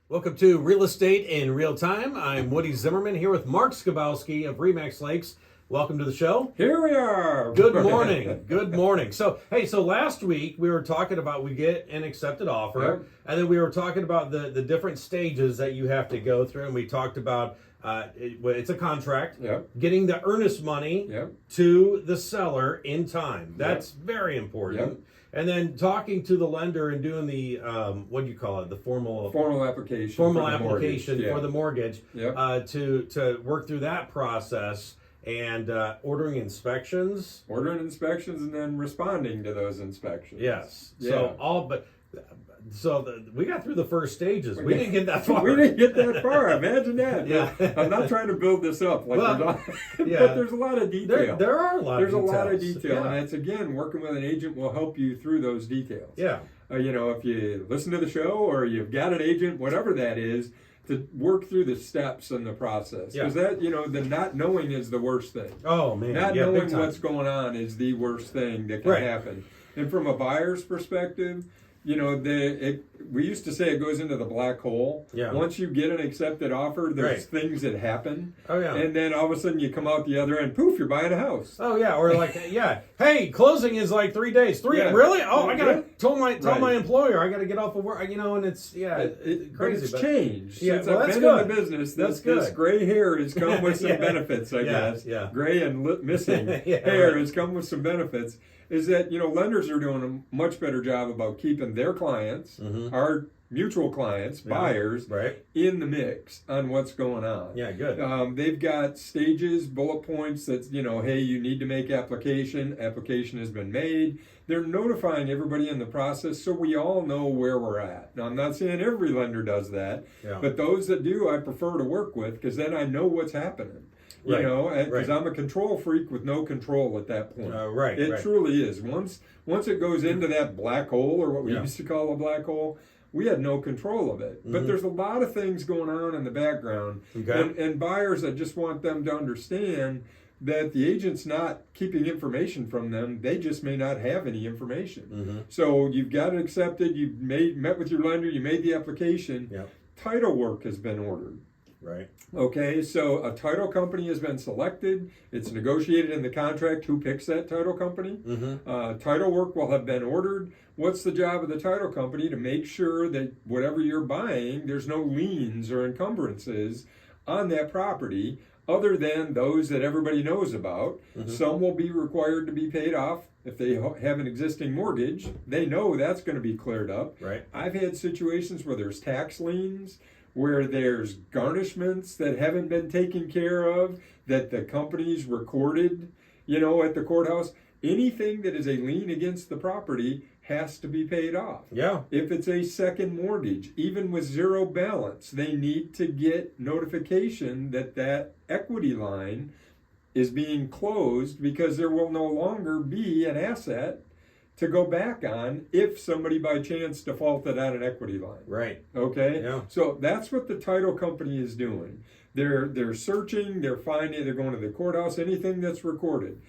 Welcome to Real Estate in Real Time. I'm Woody Zimmerman here with Mark Skabowski of Remax Lakes. Welcome to the show. Here we are. Good morning. Good morning. So last week we were talking about we get an accepted offer, Yep. and then we were talking about the different stages that you have to go through, and we talked about it's a contract, Yep. getting the earnest money Yep. to the seller in time. That's very important. Yep. And then talking to the lender and doing the what do you call it? The formal application. formal for the mortgage. application Yeah. for the mortgage. Yep. To work through that process and ordering inspections. Ordering inspections and then responding to those inspections. Yes. Yeah. We got through the first stages. We didn't get that far. We didn't get that far. Imagine that. Yeah. I'm not trying to build this up, but there's a lot of detail. There are a lot of details. There's a lot of detail, Yeah. and it's again working with an agent will help you through those details. Yeah. If you listen to the show or you've got an agent, whatever that is, to work through the steps in the process. Because the not knowing is the worst thing. Oh man. Not yeah, knowing what's going on is the worst thing that can Right. happen. And from a buyer's perspective, we used to say it goes into the black hole. Yeah. Once you get an accepted offer, there's things that happen. Oh yeah. And then all of a sudden you come out the other end, poof, you're buying a house. Oh yeah, or like hey, closing is like 3 days. Yeah. Really? Oh, I gotta tell my Right. employer I gotta get off of work. And it's But crazy. it's but changed. Yeah, Since well, I've that's been in good. the business, That's this good. gray hair has come with some Yeah. benefits, I Yeah, guess. yeah. Gray and missing Yeah, hair right. has come with some benefits. Is that, lenders are doing a much better job about keeping their clients, our mutual clients, buyers, right. in the mix on what's going on. Yeah, good. They've got stages, bullet points that, hey, you need to make application. Application has been made. They're notifying everybody in the process so we all know where we're at. Now, I'm not saying every lender does that, but those that do, I prefer to work with because then I know what's happening. Because I'm a control freak with no control at that point. It truly is. Once it goes into that black hole, or what we used to call a black hole, we had no control of it. But there's a lot of things going on in the background. Okay. And buyers, I just want them to understand that the agent's not keeping information from them. They just may not have any information. So you've got it accepted. You've met with your lender. You made the application. Yep. Title work has been ordered. Right. Okay, so a title company has been selected. It's negotiated in the contract who picks that title company. Title work will have been ordered. What's the job of the title company? To make sure that whatever you're buying, there's no liens or encumbrances on that property other than those that everybody knows about. Some will be required to be paid off. If they have an existing mortgage, they know that's going to be cleared up. Right. I've had situations where there's tax liens, where there's garnishments that haven't been taken care of, that the company's recorded, at the courthouse. Anything that is a lien against the property has to be paid off. Yeah. If it's a second mortgage, even with zero balance, they need to get notification that equity line is being closed because there will no longer be an asset to go back on if somebody by chance defaulted on an equity line. Right. Okay? Yeah. So that's what the title company is doing. They're searching, they're finding, they're going to the courthouse, anything that's recorded.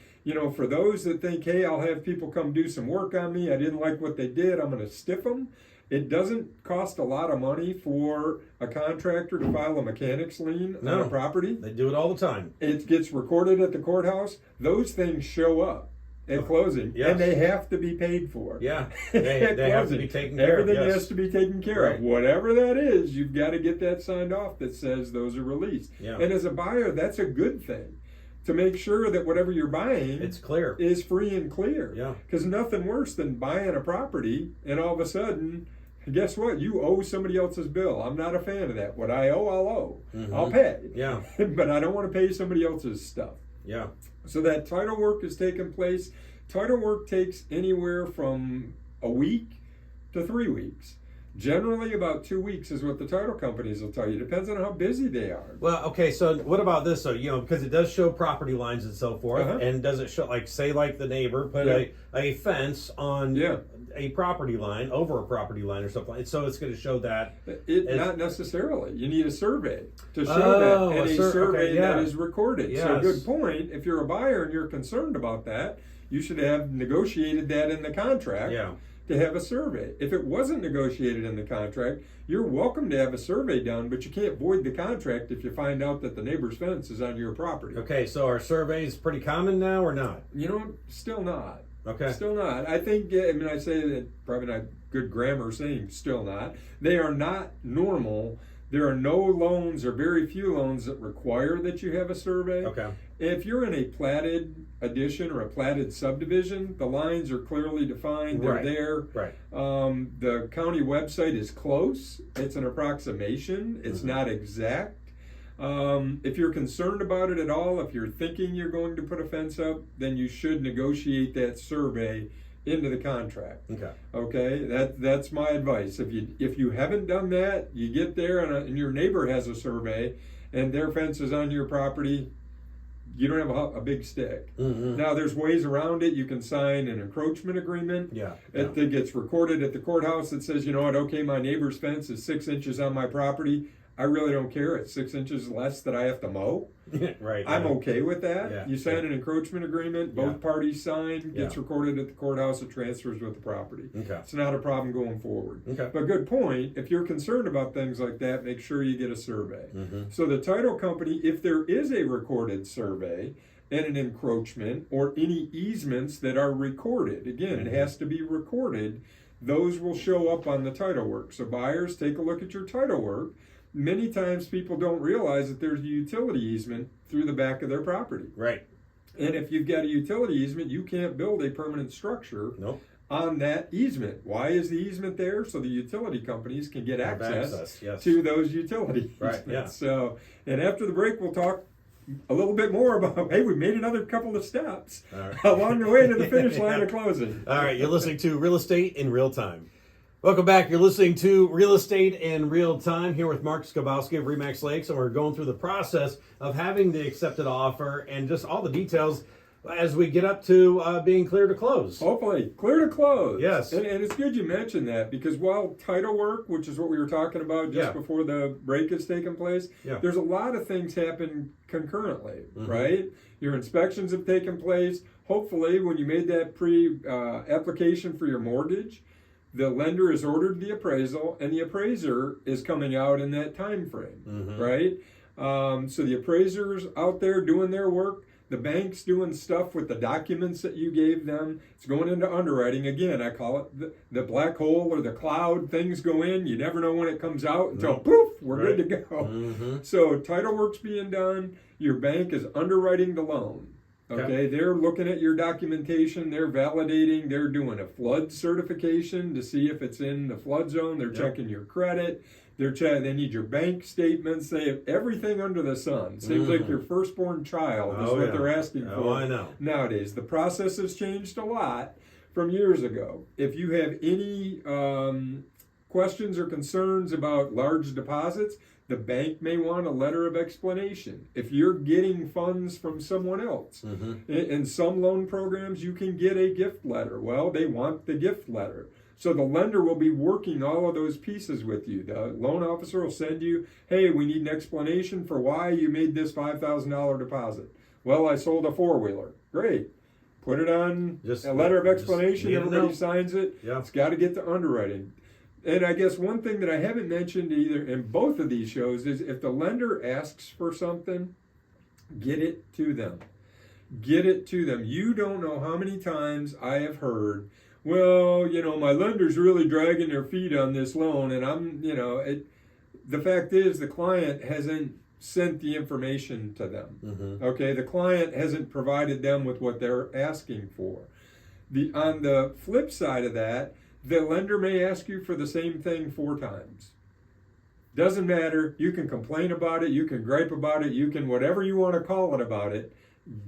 For those that think, hey, I'll have people come do some work on me, I didn't like what they did, I'm going to stiff them. It doesn't cost a lot of money for a contractor to file a mechanics lien on a property. They do it all the time. It gets recorded at the courthouse. Those things show up at closing, and they have to be paid for. Yeah, they have to be taken care of. Everything has to be taken care of. Whatever that is, you've got to get that signed off that says those are released. Yeah. And as a buyer, that's a good thing, to make sure that whatever you're buying It's clear. is free and clear. Yeah. Because nothing worse than buying a property and all of a sudden, guess what? You owe somebody else's bill. I'm not a fan of that. What I owe, I'll owe. I'll pay. Yeah. But I don't want to pay somebody else's stuff. Yeah. So that title work is taking place. Title work takes anywhere from a week to 3 weeks. Generally, about 2 weeks is what the title companies will tell you. Depends on how busy they are. Well, okay, so what about this? So, because it does show property lines and so forth, and does it show, like the neighbor put a fence on a property line, over a property line or something, so it's going to show that. Not necessarily. You need a survey to show that, and a survey that is recorded. Yes. So good point. If you're a buyer and you're concerned about that, you should have negotiated that in the contract. Yeah. to have a survey. If it wasn't negotiated in the contract, you're welcome to have a survey done, but you can't void the contract if you find out that the neighbor's fence is on your property. Okay, so are surveys pretty common now or not? You know, still not. Okay. Still not. I think, I say that probably not good grammar saying still not. They are not normal. There are no loans or very few loans that require that you have a survey. Okay. If you're in a platted addition or a platted subdivision, the lines are clearly defined. They're there. Right. The county website is close. It's an approximation. It's not exact. If you're concerned about it at all, if you're thinking you're going to put a fence up, then you should negotiate that survey into the contract. Okay, that's my advice. If you haven't done that, you get there and your neighbor has a survey and their fence is on your property, you don't have a big stick. Now there's ways around it. You can sign an encroachment agreement. It gets recorded at the courthouse that says, you know what, okay, my neighbor's fence is 6 inches on my property. I really don't care. It's 6 inches less that I have to mow. I'm okay with that. You sign an encroachment agreement, both parties sign, gets recorded at the courthouse, it transfers with the property. It's not a problem going forward. But good point, if you're concerned about things like that, make sure you get a survey. So the title company, if there is a recorded survey and an encroachment or any easements that are recorded, again, it has to be recorded, those will show up on the title work. So buyers, take a look at your title work. Many times people don't realize that there's a utility easement through the back of their property. And if you've got a utility easement, you can't build a permanent structure on that easement. Why is the easement there? So the utility companies can get access to those utility easements. So, and after the break, we'll talk a little bit more about, hey, we made another couple of steps along the way to the finish line of closing. All right, you're listening to Real Estate in Real Time. Welcome back. You're listening to Real Estate in Real Time here with Mark Skabowski of Remax Lakes, and we're going through the process of having the accepted offer and just all the details as we get up to being clear to close. Hopefully, clear to close. Yes. And it's good you mentioned that, because while title work, which is what we were talking about just before the break has taken place, there's a lot of things happen concurrently, right? Your inspections have taken place. Hopefully, when you made that application for your mortgage, the lender has ordered the appraisal, and the appraiser is coming out in that time frame, right? So the appraiser's out there doing their work. The bank's doing stuff with the documents that you gave them. It's going into underwriting. Again, I call it the black hole or the cloud. Things go in. You never know when it comes out until poof, we're good to go. So title work's being done. Your bank is underwriting the loan. Okay, they're looking at your documentation, they're validating, they're doing a flood certification to see if it's in the flood zone, they're checking your credit, they need your bank statements, they have everything under the sun. Seems like your firstborn child is what they're asking for. I know. Nowadays. The process has changed a lot from years ago. If you have any questions or concerns about large deposits, the bank may want a letter of explanation. If you're getting funds from someone else, in some loan programs, you can get a gift letter. Well, they want the gift letter. So the lender will be working all of those pieces with you. The loan officer will send you, hey, we need an explanation for why you made this $5,000 deposit. Well, I sold a four-wheeler. Great. Put it on a letter of explanation. Everybody signs it. It's got to get to underwriting. And I guess one thing that I haven't mentioned either in both of these shows is if the lender asks for something, get it to them. Get it to them. You don't know how many times I have heard, well, you know, my lender's really dragging their feet on this loan, and I'm, you know, the fact is the client hasn't sent the information to them. Okay, the client hasn't provided them with what they're asking for. On the flip side of that, the lender may ask you for the same thing 4 times. Doesn't matter. You can complain about it. You can gripe about it. You can whatever you want to call it about it.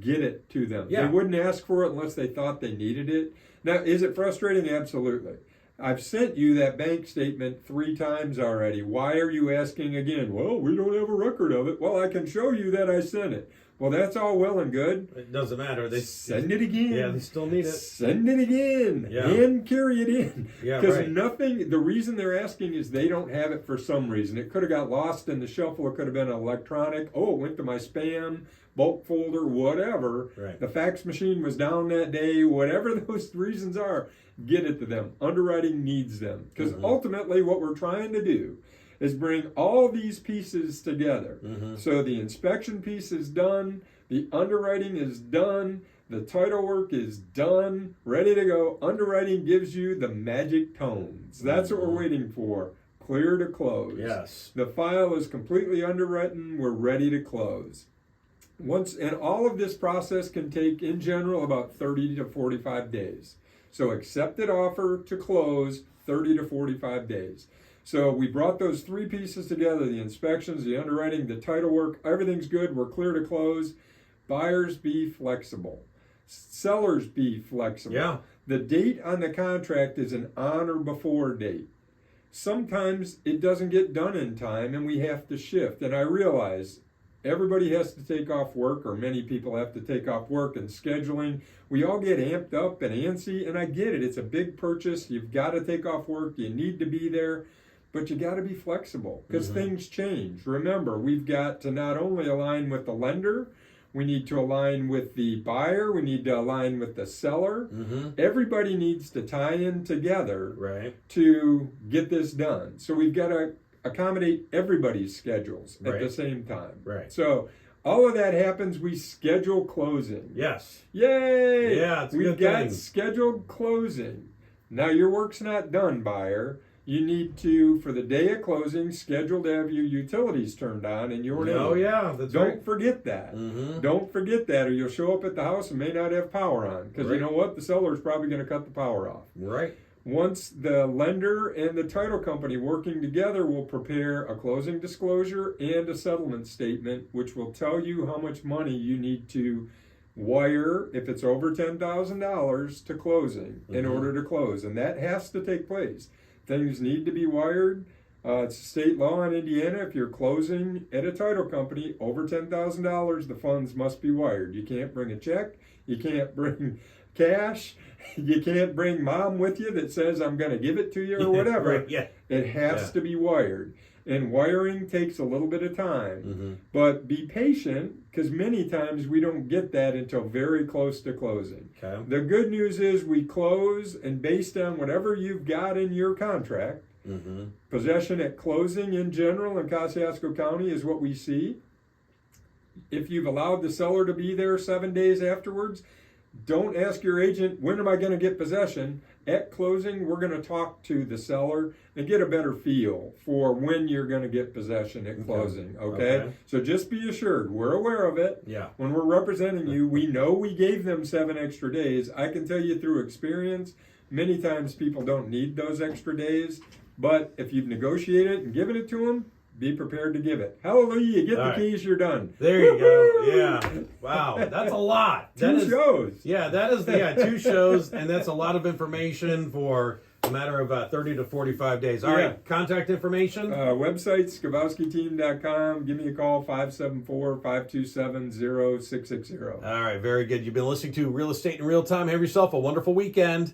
Get it to them. They wouldn't ask for it unless they thought they needed it. Now, is it frustrating? Absolutely. I've sent you that bank statement 3 times already. Why are you asking again? Well, we don't have a record of it. Well, I can show you that I sent it. Well, that's all well and good. It doesn't matter. They send it again. Yeah, they still need it. Send it again. Yeah. And carry it in. Yeah, because right. nothing, the reason they're asking is they don't have it for some reason. It could have got lost in the shuffle. It could have been electronic. Oh, it went to my spam, bulk folder, whatever. Right. The fax machine was down that day. Whatever those reasons are, get it to them. Underwriting needs them. Because ultimately what we're trying to do is bring all these pieces together. So the inspection piece is done, the underwriting is done, the title work is done, ready to go. Underwriting gives you the magic tones. That's what we're waiting for. Clear to close. Yes. The file is completely underwritten. We're ready to close. And all of this process can take, in general, about 30 to 45 days. So accepted offer to close, 30 to 45 days. So we brought those three pieces together, the inspections, the underwriting, the title work, everything's good, we're clear to close. Buyers, be flexible. Sellers, be flexible. Yeah. The date on the contract is an on or before date. Sometimes it doesn't get done in time and we have to shift. And I realize everybody has to take off work, or many people have to take off work, and scheduling. We all get amped up and antsy, and I get it. It's a big purchase. You've got to take off work. You need to be there. But you got to be flexible because things change. Remember, we've got to not only align with the lender, we need to align with the buyer, we need to align with the seller. Everybody needs to tie in together to get this done. So we've got to accommodate everybody's schedules at the same time. So all of that happens, we schedule closing. Yes. Yay! Yeah, it's a We've good got thing. scheduled closing. Now your work's not done, buyer. You need to, for the day of closing, schedule to have your utilities turned on in your name. Oh, yeah, that's right. Don't forget that. Don't forget that, or you'll show up at the house and may not have power on. Because you know what? The seller is probably going to cut the power off. Right. Once the lender and the title company working together will prepare a closing disclosure and a settlement statement, which will tell you how much money you need to wire, if it's over $10,000, to closing in order to close. And that has to take place. Things need to be wired. It's state law in Indiana. If you're closing at a title company over $10,000, the funds must be wired. You can't bring a check. You can't bring cash. You can't bring mom with you that says, I'm going to give it to you or whatever. It has to be wired. And wiring takes a little bit of time. But be patient, because many times we don't get that until very close to closing. The good news is we close, and based on whatever you've got in your contract, possession at closing in general in Kosciuszko County is what we see. If you've allowed the seller to be there 7 days afterwards, don't ask your agent, when am I going to get possession? At closing, we're going to talk to the seller and get a better feel for when you're going to get possession at closing, okay? So just be assured, we're aware of it. When we're representing you, we know we gave them 7 extra days. I can tell you through experience, many times people don't need those extra days, but if you've negotiated and given it to them, be prepared to give it. Hallelujah, you get the keys, you're done. There you go. Yeah. Wow, that's a lot. Two shows. Yeah, that is 2 shows, and that's a lot of information for a matter of 30 to 45 days. All right, contact information? Website, skabowskiteam.com. Give me a call, 574-527-0660. All right, very good. You've been listening to Real Estate in Real Time. Have yourself a wonderful weekend.